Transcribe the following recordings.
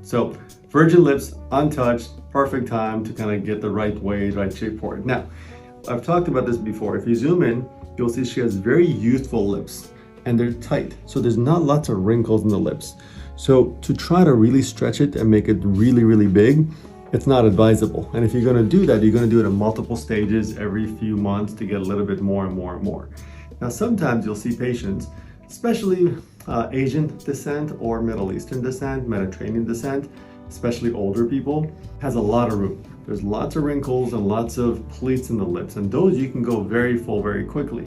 So virgin lips, untouched, perfect time to kind of get the right way, right shape for it. Now, I've talked about this before. If you zoom in, you'll see she has very youthful lips and they're tight. So there's not lots of wrinkles in the lips. So to try to really stretch it and make it really, really big, it's not advisable. And if you're gonna do that, you're gonna do it in multiple stages every few months to get a little bit more and more and more. Now, sometimes you'll see patients, especially Asian descent or Middle Eastern descent, Mediterranean descent, especially older people, has a lot of room. There's lots of wrinkles and lots of pleats in the lips, and those you can go very full very quickly.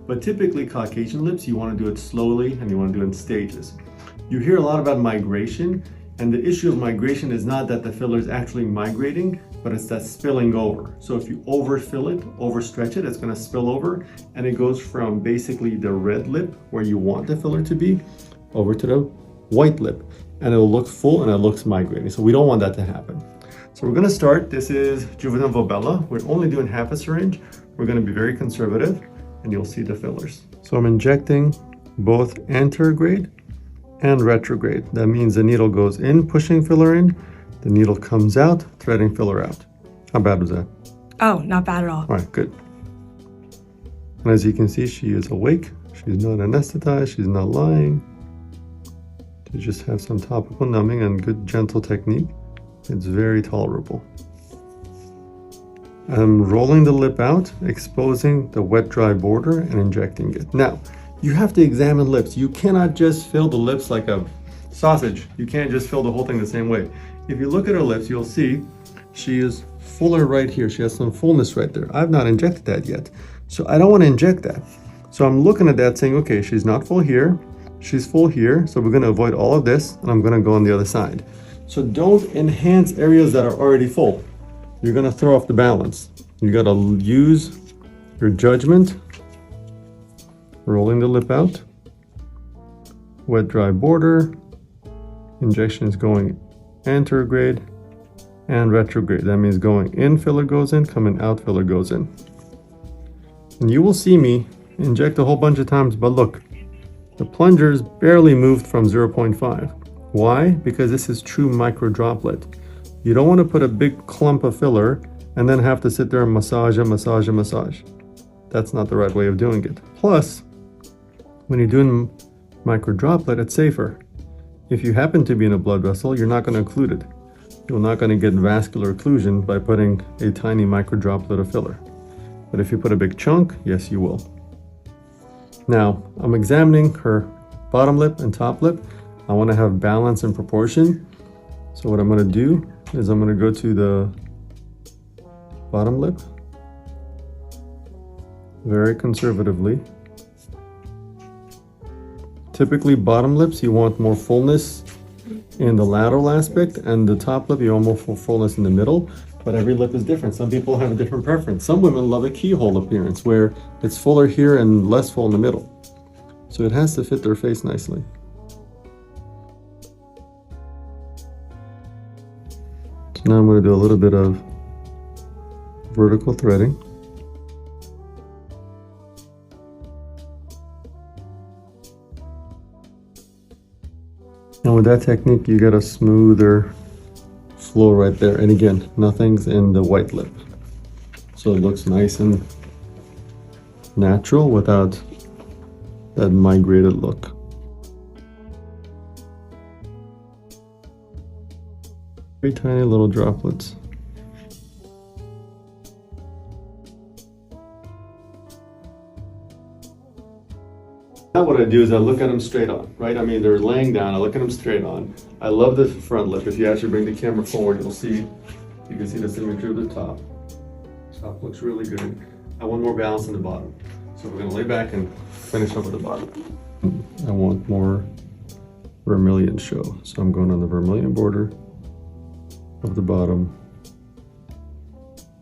But typically Caucasian lips, you want to do it slowly and you want to do it in stages. You hear a lot about migration, and the issue of migration is not that the filler is actually migrating, but it's that spilling over. So if you overfill it, overstretch it, it's going to spill over, and it goes from basically the red lip where you want the filler to be over to the white lip, and it'll look full and it looks migrating. So we don't want that to happen. So we're going to start. This is Juvederm Volbella. We're only doing half a syringe. We're going to be very conservative, and you'll see the fillers. So I'm injecting both anterograde and retrograde. That means the needle goes in, pushing filler in, the needle comes out, threading filler out. How bad was that? Oh, not bad at all. All right, good. And as you can see, she is awake. She's not anesthetized, she's not lying. To just have some topical numbing and good gentle technique, it's very tolerable. I'm rolling the lip out, exposing the wet-dry border and injecting it. Now, you have to examine lips. You cannot just fill the lips like a sausage. You can't just fill the whole thing the same way. If you look at her lips, you'll see she is fuller right here. She has some fullness right there. I've not injected that yet. So I don't want to inject that. So I'm looking at that saying, okay, she's not full here. She's full here. So we're going to avoid all of this, and I'm going to go on the other side. So don't enhance areas that are already full. You're going to throw off the balance. You got to use your judgment. Rolling the lip out, wet dry border, injection is going anterograde and retrograde. That means going in, filler goes in, coming out, filler goes in. And you will see me inject a whole bunch of times, but look, the plungers barely moved from 0.5. Why? Because this is true micro droplet. You don't want to put a big clump of filler and then have to sit there and massage and massage and massage. That's not the right way of doing it. Plus, when you're doing micro droplet, it's safer. If you happen to be in a blood vessel, you're not going to occlude it. You're not going to get vascular occlusion by putting a tiny micro droplet of filler. But if you put a big chunk, yes, you will. Now, I'm examining her bottom lip and top lip. I want to have balance and proportion. So what I'm going to do is I'm going to go to the bottom lip very conservatively. Typically, bottom lips, you want more fullness in the lateral aspect, and the top lip, you want more fullness in the middle, but every lip is different. Some people have a different preference. Some women love a keyhole appearance, where it's fuller here and less full in the middle. So it has to fit their face nicely. So now I'm going to do a little bit of vertical threading. And with that technique, you get a smoother flow right there. And again, nothing's in the white lip. So it looks nice and natural without that migrated look. Very tiny little droplets. Now what I do is I look at them straight on, right? I mean, they're laying down, I look at them straight on. I love the front lip. If you actually bring the camera forward, you can see the symmetry of the top. Top looks really good. I want more balance in the bottom. So we're gonna lay back and finish up with the bottom. I want more vermilion show. So I'm going on the vermilion border of the bottom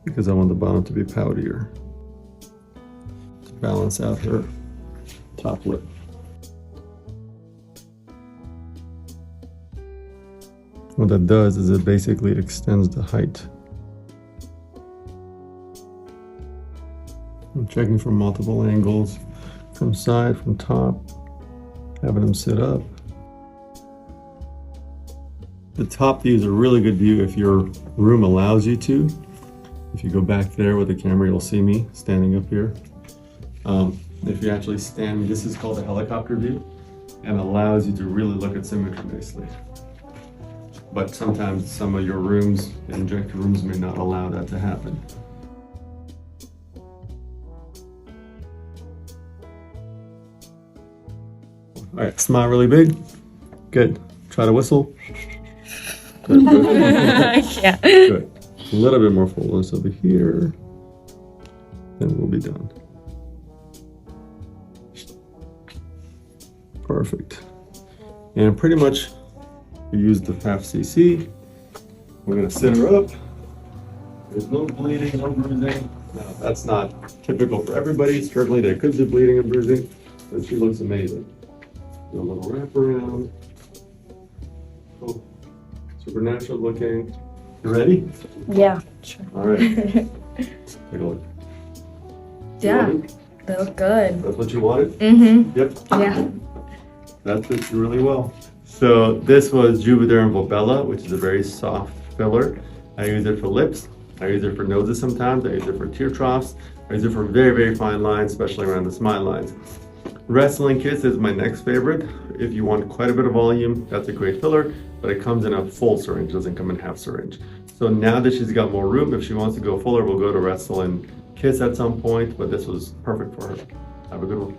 because I want the bottom to be poutier to balance out her top lip. What that does is it basically extends the height. I'm checking from multiple angles, from side, from top, having them sit up. The top view is a really good view if your room allows you to. If you go back there with the camera, you'll see me standing up here. If you actually stand, this is called a helicopter view and allows you to really look at symmetry nicely. But sometimes some of your rooms, injector rooms, may not allow that to happen. All right, smile really big. Good. Try to whistle. Good. Yeah. Good. A little bit more fullness over here. Then we'll be done. Perfect. And pretty much we use the half cc. We're gonna sit her up. There's no bleeding, no bruising. Now that's not typical for everybody. Certainly there could be bleeding and bruising, but she looks amazing. Do a little wrap around. Oh, supernatural looking. You ready? Yeah, sure. All right. Take a look. Yeah, they look good. That's what you wanted? Mm-hmm. Yep. Yeah. That fits really well. So this was Juvederm Volbella, which is a very soft filler. I use it for lips. I use it for noses sometimes. I use it for tear troughs. I use it for very, very fine lines, especially around the smile lines. Wrestling Kiss is my next favorite. If you want quite a bit of volume, that's a great filler, but it comes in a full syringe, doesn't come in half syringe. So now that she's got more room, if she wants to go fuller, we'll go to Wrestle and Kiss at some point, but this was perfect for her. Have a good one.